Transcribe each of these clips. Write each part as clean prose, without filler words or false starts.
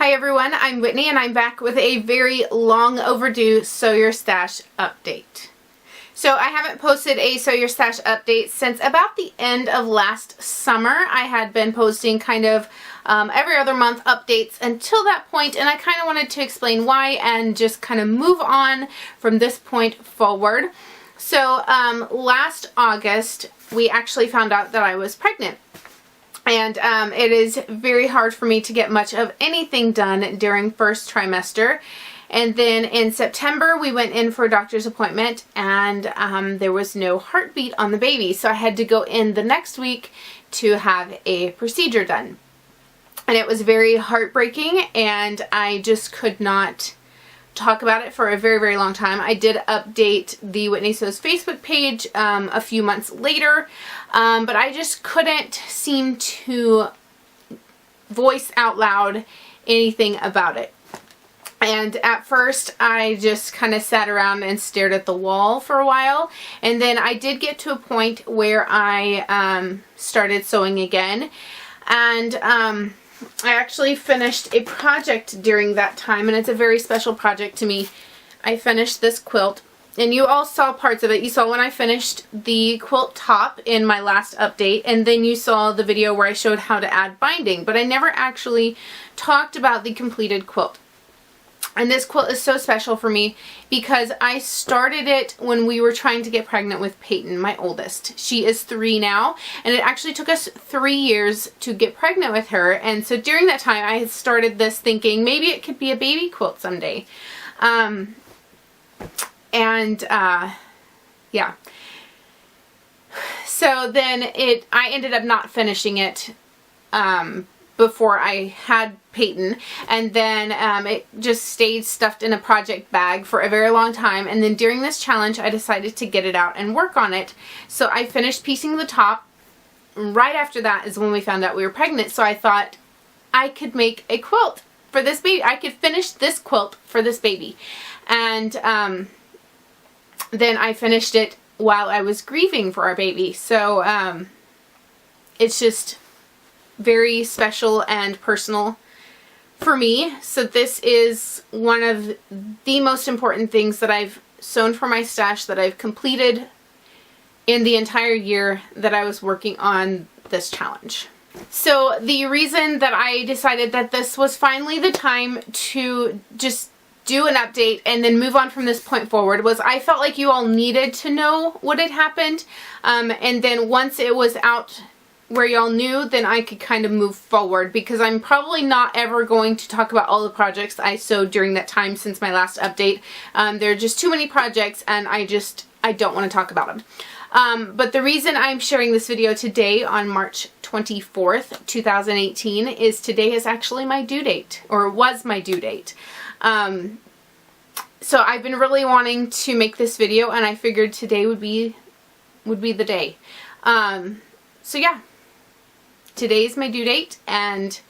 Hi everyone, I'm Whitney and I'm back with a very long overdue Sew Your Stash update. So I haven't posted a Sew Your Stash update since about the end of last summer. I had been posting kind of every other month updates until that point, and I kind of wanted to explain why and just kind of move on from this point forward. So last August we actually found out that I was pregnant. And it is very hard for me to get much of anything done during first trimester. And then in September, we went in for a doctor's appointment and there was no heartbeat on the baby. So I had to go in the next week to have a procedure done. And it was very heartbreaking and I just could not talk about it for a very, very long time. I did update the Whitney Sews Facebook page a few months later, but I just couldn't seem to voice out loud anything about it. And at first I just kind of sat around and stared at the wall for a while, and then I did get to a point where I started sewing again, and I actually finished a project during that time, and it's a very special project to me. I finished this quilt, and you all saw parts of it. You saw when I finished the quilt top in my last update, and then you saw the video where I showed how to add binding, but I never actually talked about the completed quilt. And this quilt is so special for me because I started it when we were trying to get pregnant with Peyton, my oldest. She is 3 now, and it actually took us 3 years to get pregnant with her. And so during that time, I had started this thinking maybe it could be a baby quilt someday. Yeah. So then I ended up not finishing it before I had Peyton, and then it just stayed stuffed in a project bag for a very long time, and then during this challenge I decided to get it out and work on it. So I finished piecing the top. Right after that is when we found out we were pregnant, so I thought I could make a quilt for this baby. I could finish this quilt for this baby. And then I finished it while I was grieving for our baby. So it's just very special and personal for me. So this is one of the most important things that I've sewn for my stash that I've completed in the entire year that I was working on this challenge. So the reason that I decided that this was finally the time to just do an update and then move on from this point forward was I felt like you all needed to know what had happened, and then once it was out where y'all knew, then I could kind of move forward, because I'm probably not ever going to talk about all the projects I sewed during that time since my last update. There are just too many projects and I don't want to talk about them. But the reason I'm sharing this video today on March 24th, 2018 is today is actually my due date, or was my due date. So I've been really wanting to make this video and I figured today would be the day. So yeah. Today's my due date, and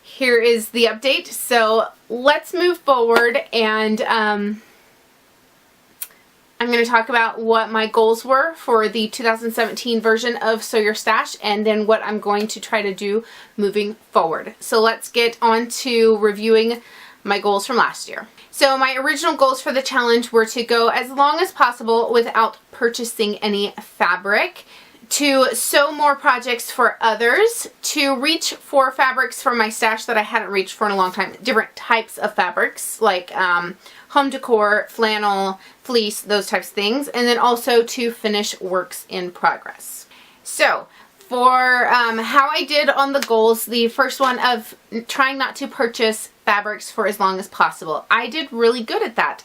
here is the update. So let's move forward, and I'm going to talk about what my goals were for the 2017 version of Sew Your Stash, and then what I'm going to try to do moving forward. So let's get on to reviewing my goals from last year. So my original goals for the challenge were to go as long as possible without purchasing any fabric, to sew more projects for others, to reach for fabrics from my stash that I hadn't reached for in a long time, different types of fabrics like home decor, flannel, fleece, those types of things, and then also to finish works in progress. So for how I did on the goals, the first one of trying not to purchase fabrics for as long as possible, I did really good at that.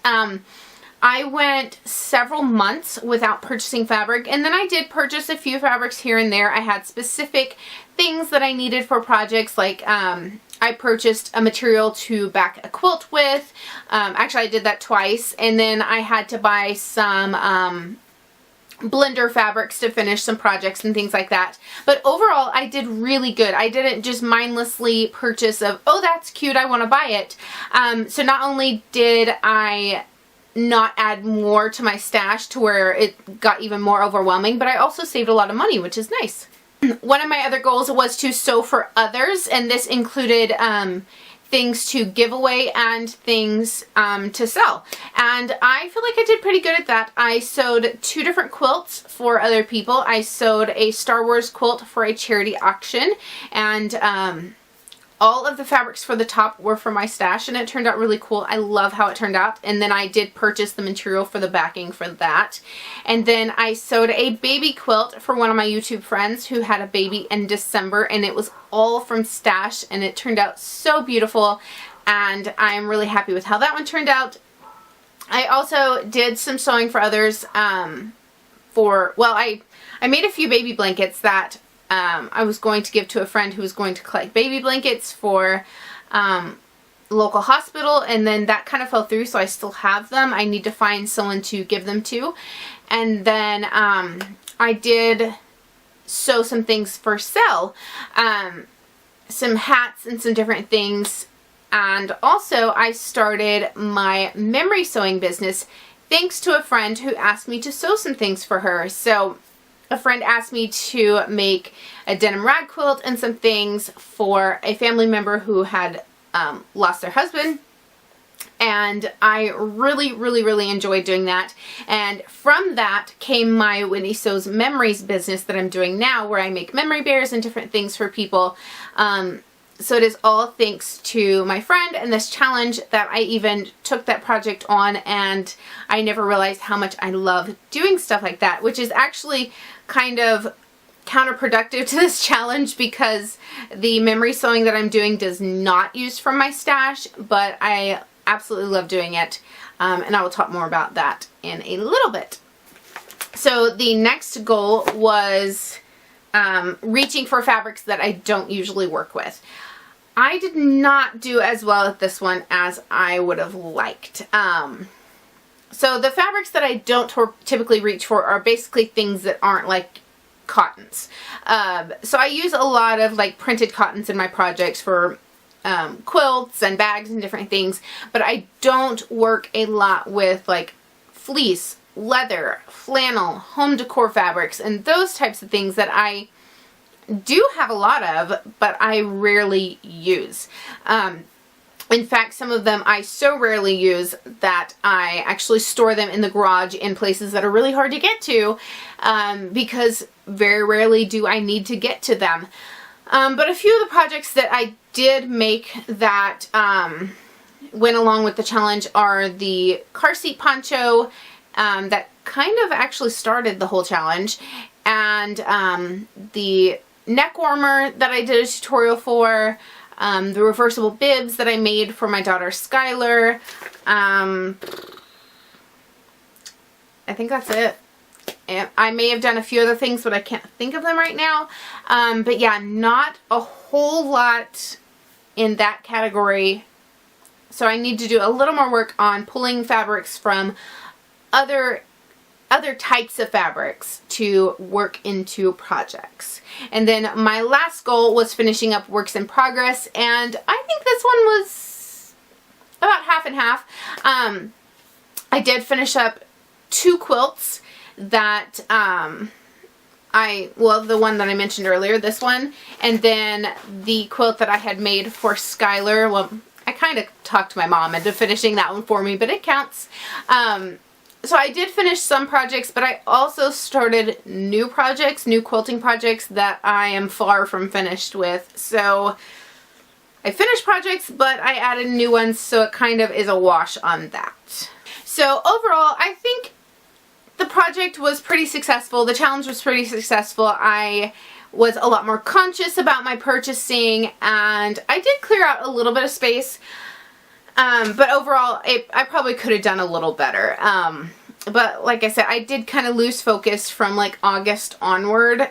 I went several months without purchasing fabric, and then I did purchase a few fabrics here and there. I had specific things that I needed for projects, like I purchased a material to back a quilt with. Actually, I did that twice, and then I had to buy some blender fabrics to finish some projects and things like that. But overall, I did really good. I didn't just mindlessly purchase of, oh, that's cute, I want to buy it. So not only did I not add more to my stash to where it got even more overwhelming, but I also saved a lot of money, which is nice. One of my other goals was to sew for others, and this included things to give away and things to sell. And I feel like I did pretty good at that. I sewed 2 different quilts for other people. I sewed a Star Wars quilt for a charity auction, and all of the fabrics for the top were from my stash, and it turned out really cool. I love how it turned out. And then I did purchase the material for the backing for that. And then I sewed a baby quilt for one of my YouTube friends who had a baby in December, and it was all from stash, and it turned out so beautiful, and I'm really happy with how that one turned out. I also did some sewing for others I made a few baby blankets that I was going to give to a friend who was going to collect baby blankets for local hospital, and then that kind of fell through, so I still have them. I need to find someone to give them to. And then I did sew some things for sale, some hats and some different things. And also I started my memory sewing business thanks to a friend who asked me to sew some things for her. So a friend asked me to make a denim rag quilt and some things for a family member who had lost their husband. And I really enjoyed doing that. And from that came my Whitney Sews Memories business that I'm doing now, where I make memory bears and different things for people. So it is all thanks to my friend and this challenge that I even took that project on, and I never realized how much I love doing stuff like that, which is actually kind of counterproductive to this challenge because the memory sewing that I'm doing does not use from my stash, but I absolutely love doing it, and I will talk more about that in a little bit. So the next goal was reaching for fabrics that I don't usually work with. I did not do as well at this one as I would have liked. So the fabrics that I don't typically reach for are basically things that aren't like cottons. So I use a lot of like printed cottons in my projects for quilts and bags and different things, but I don't work a lot with like fleece, leather, flannel, home decor fabrics, and those types of things that I do have a lot of, but I rarely use. In fact, some of them I so rarely use that I actually store them in the garage in places that are really hard to get to, because very rarely do I need to get to them. But a few of the projects that I did make that went along with the challenge are the car seat poncho that kind of actually started the whole challenge, and the neck warmer that I did a tutorial for, the reversible bibs that I made for my daughter Skylar. I think that's it. And I may have done a few other things, but I can't think of them right now. But yeah, not a whole lot in that category. So I need to do a little more work on pulling fabrics from other types of fabrics to work into projects. And then my last goal was finishing up works in progress, and I think this one was about half and half. I did finish up 2 quilts that the one that I mentioned earlier, this one, and then the quilt that I had made for Skylar. Well, I kind of talked my mom into finishing that one for me, but it counts. So I did finish some projects, but I also started new projects, new quilting projects that I am far from finished with. So I finished projects, but I added new ones, so it kind of is a wash on that. So overall, I think the project was pretty successful. The challenge was pretty successful. I was a lot more conscious about my purchasing, and I did clear out a little bit of space. But overall, I probably could have done a little better. But like I said, I did kind of lose focus from like August onward.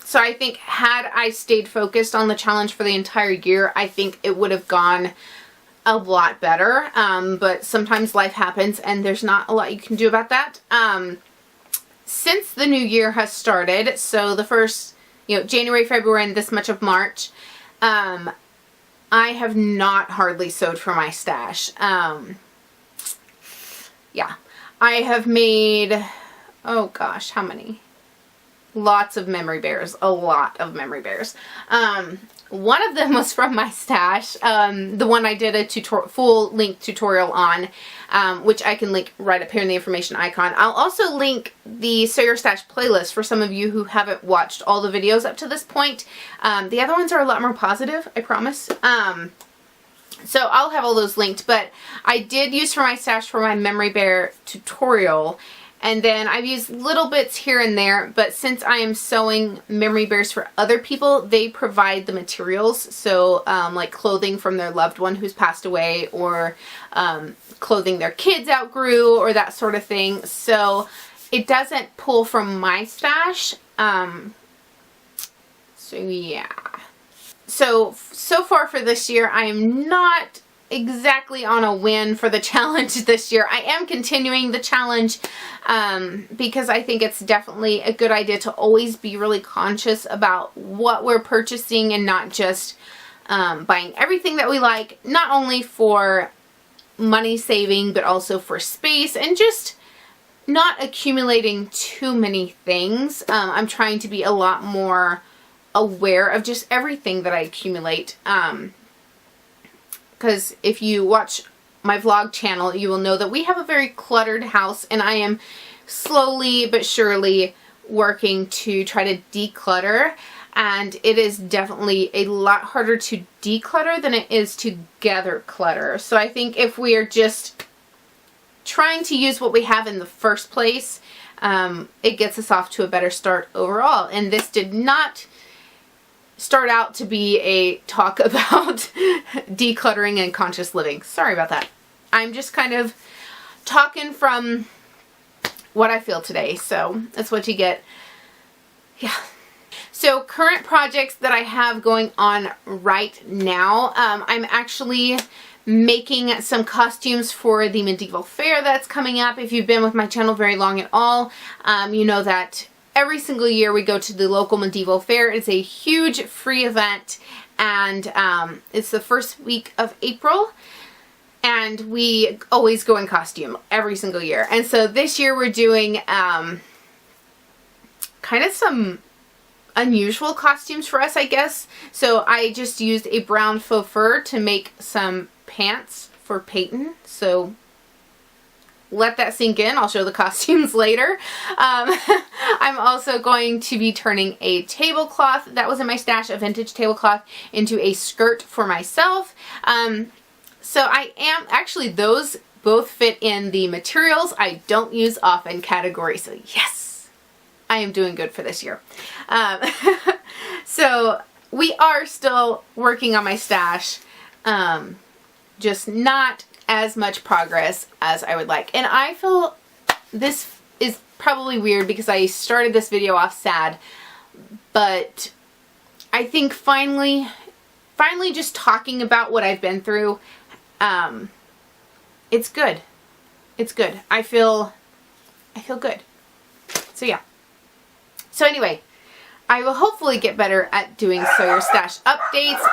So I think had I stayed focused on the challenge for the entire year, I think it would have gone a lot better. But sometimes life happens and there's not a lot you can do about that. Since the new year has started, so the first, January, February, and this much of March, I have not hardly sewed for my stash. Yeah, I have made, oh gosh, how many? Lots of memory bears. A lot of memory bears. One of them was from my stash, the one I did a full length tutorial on, which I can link right up here in the information icon. I'll also link the Sew Your Stash playlist for some of you who haven't watched all the videos up to this point. The other ones are a lot more positive, I promise. So I'll have all those linked, but I did use for my stash for my Memory Bear tutorial. And then I've used little bits here and there, but since I am sewing memory bears for other people, they provide the materials. So like clothing from their loved one who's passed away, or clothing their kids outgrew, or that sort of thing. So it doesn't pull from my stash. So yeah. So far for this year, I am not exactly on a win for the challenge this year. I am continuing the challenge because I think it's definitely a good idea to always be really conscious about what we're purchasing and not just buying everything that we like, not only for money saving but also for space and just not accumulating too many things. I'm trying to be a lot more aware of just everything that I accumulate. Because if you watch my vlog channel, you will know that we have a very cluttered house, and I am slowly but surely working to try to declutter, and it is definitely a lot harder to declutter than it is to gather clutter. So I think if we are just trying to use what we have in the first place, it gets us off to a better start overall. And this did not start out to be a talk about decluttering and conscious living. Sorry about that. I'm just kind of talking from what I feel today, so that's what you get. Yeah. So current projects that I have going on right now, I'm actually making some costumes for the medieval fair that's coming up. If you've been with my channel very long at all, you know that every single year we go to the local medieval fair. It's a huge free event, and it's the first week of April, and we always go in costume every single year. And so this year we're doing kind of some unusual costumes for us, I guess. So I just used a brown faux fur to make some pants for Peyton. So let that sink in. I'll show the costumes later. I'm also going to be turning a tablecloth that was in my stash, a vintage tablecloth, into a skirt for myself. So I am, actually those both fit in the materials I don't use often category. So yes, I am doing good for this year. So we are still working on my stash, just not as much progress as I would like. And I feel this is probably weird because I started this video off sad, but I think finally just talking about what I've been through, it's good. It's good. I feel good. So yeah. So anyway, I will hopefully get better at doing Sew Your Stash updates.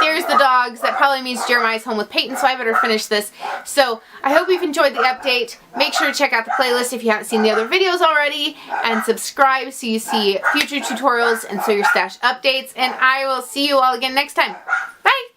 There's the dogs. That probably means Jeremiah's home with Peyton, so I better finish this. So I hope you've enjoyed the update. Make sure to check out the playlist if you haven't seen the other videos already, and subscribe so you see future tutorials and Sew Your Stash updates. And I will see you all again next time. Bye!